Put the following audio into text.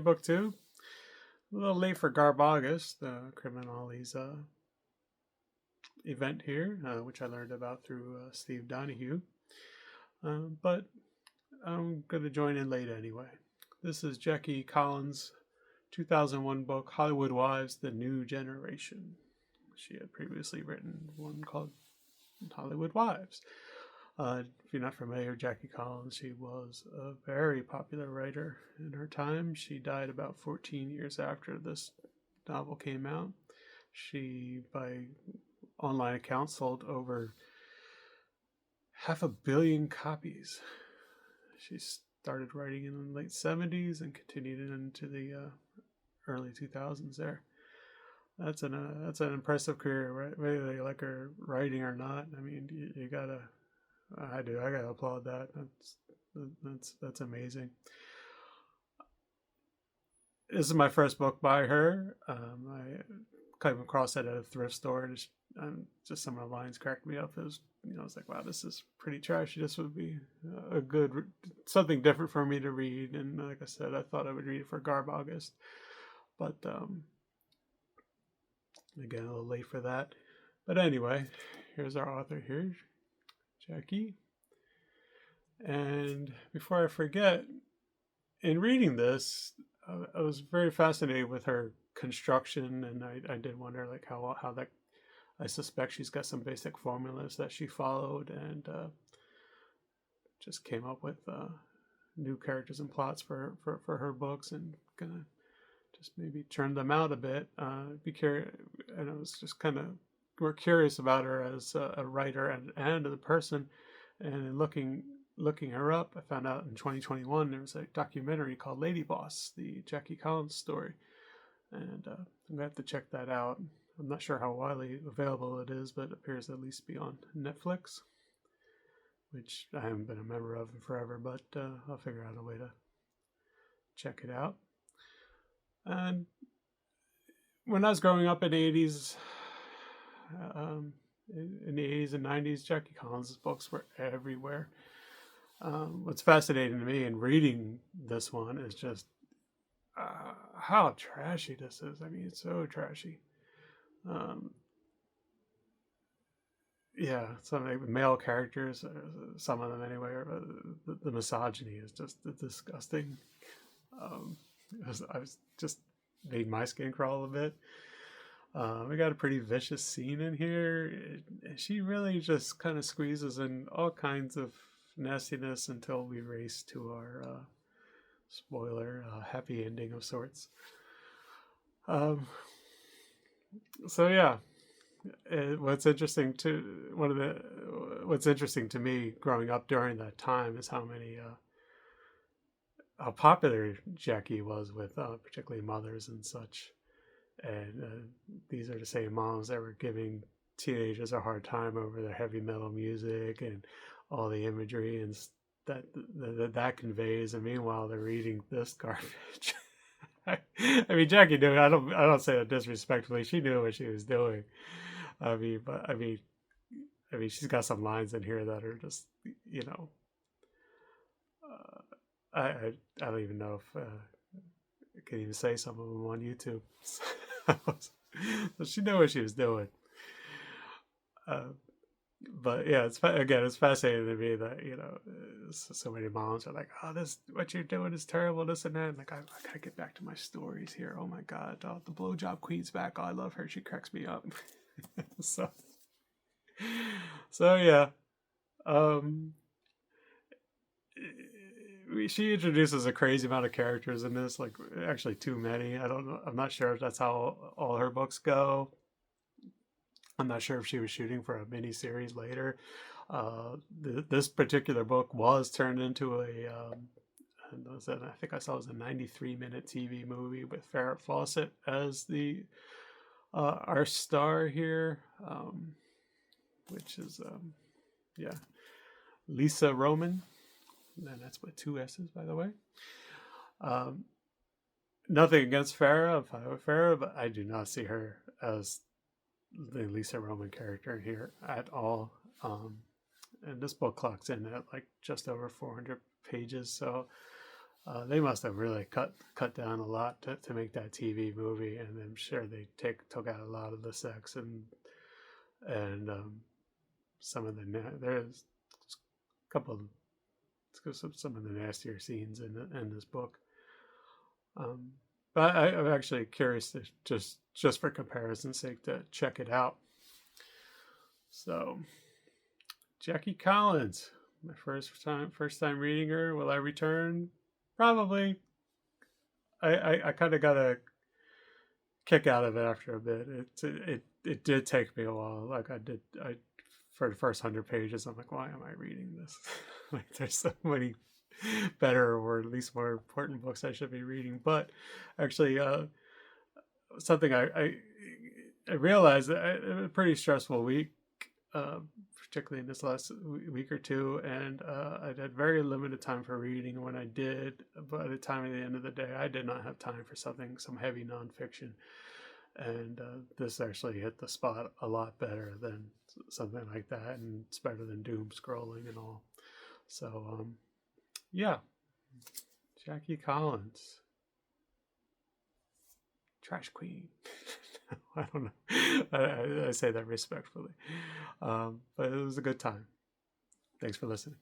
Book two. A little late for GarbAugust, the Criminali's event here, which I learned about through Steve Donahue. But I'm going to join in late anyway. This is Jackie Collins' 2001 book, Hollywood Wives, The New Generation. She had previously written one called Hollywood Wives. If you're not familiar, Jackie Collins, she was a very popular writer in her time. She died about 14 years after this novel came out. She, by online accounts, sold over 500 million copies. She started writing in the late 70s and continued into the early 2000s there. That's an impressive career, right? Whether you like her writing or not. I mean, you gotta I do. I gotta applaud that. That's amazing. This is my first book by her. I came across it at a thrift store, and just some of the lines cracked me up. It was, I was like, wow, this is pretty trashy. This would be a good something different for me to read. And like I said, I thought I would read it for GarbAugust, but again, a little late for that. But anyway, here's our author here, Jackie. And before I forget, in reading this, I was very fascinated with her construction, and I did wonder like how that. I suspect she's got some basic formulas that she followed, and just came up with new characters and plots for her books, and gonna just maybe churn them out a bit. Be curious, and I was just kind of more curious about her as a writer and a person, and in looking her up, I found out in 2021 there was a documentary called Lady Boss, the Jackie Collins story, and I'm gonna have to check that out. I'm not sure how widely available it is, but it appears to at least be on Netflix, which I haven't been a member of in forever, but I'll figure out a way to check it out. And when I was growing up in the 80s, in the 80s and 90s, Jackie Collins' books were everywhere. What's fascinating to me in reading this one is just how trashy this is. I mean, it's so trashy. Yeah, some male characters, some of them anyway, the misogyny is just disgusting. Um, I was just made my skin crawl a bit. We got a pretty vicious scene in here. She really just kind of squeezes in all kinds of nastiness until we race to our spoiler happy ending of sorts. Um, so yeah, what's interesting to me growing up during that time is how popular Jackie was with particularly mothers and such. And these are the same moms that were giving teenagers a hard time over the heavy metal music and all the imagery and that conveys. And meanwhile, they're reading this garbage. I mean, Jackie knew. I don't say that disrespectfully. She knew what she was doing. I mean, she's got some lines in here that are just, you know, uh, I don't even know if I can even say some of them on YouTube. So she knew what she was doing. Uh, but yeah, it's fascinating to me that so many moms are like, "Oh, this what you're doing is terrible, this and that." And like, I gotta get back to my stories here. Oh my god, the blowjob queen's back. Oh, I love her. She cracks me up. so so yeah. Um, she introduces a crazy amount of characters in this, like actually too many. I don't know. I'm not sure if that's how all her books go. I'm not sure if she was shooting for a mini series later. This particular book was turned into I think I saw it was a 93-minute TV movie with Farrah Fawcett as the our star here, which is yeah, Lisa Roman, and that's with two S's, by the way. Um, Nothing against Farrah, if I were Farrah, but I do not see her as the Lisa Roman character here at all. And this book clocks in at like just over 400 pages, so They must have really cut down a lot to make that TV movie, and I'm sure they took out a lot of the sex and some of the there's a couple of some of the nastier scenes in this book. Um, but I'm actually curious to just for comparison's sake to check it out. So Jackie Collins, my first time reading her. Will I return? Probably. I kind of got a kick out of it after a bit. It did take me a while. Like I for the first 100 pages, I'm like, why am I reading this? Like, there's so many better or at least more important books I should be reading. But actually, something I realized that a pretty stressful week, uh, particularly in this last week or two, and I had very limited time for reading. When I did, by the time at the end of the day, I did not have time for some heavy nonfiction, and this actually hit the spot a lot better than something like that, and it's better than doom scrolling and all. So yeah, Jackie Collins, trash queen. I don't know. I say that respectfully, but it was a good time. Thanks for listening.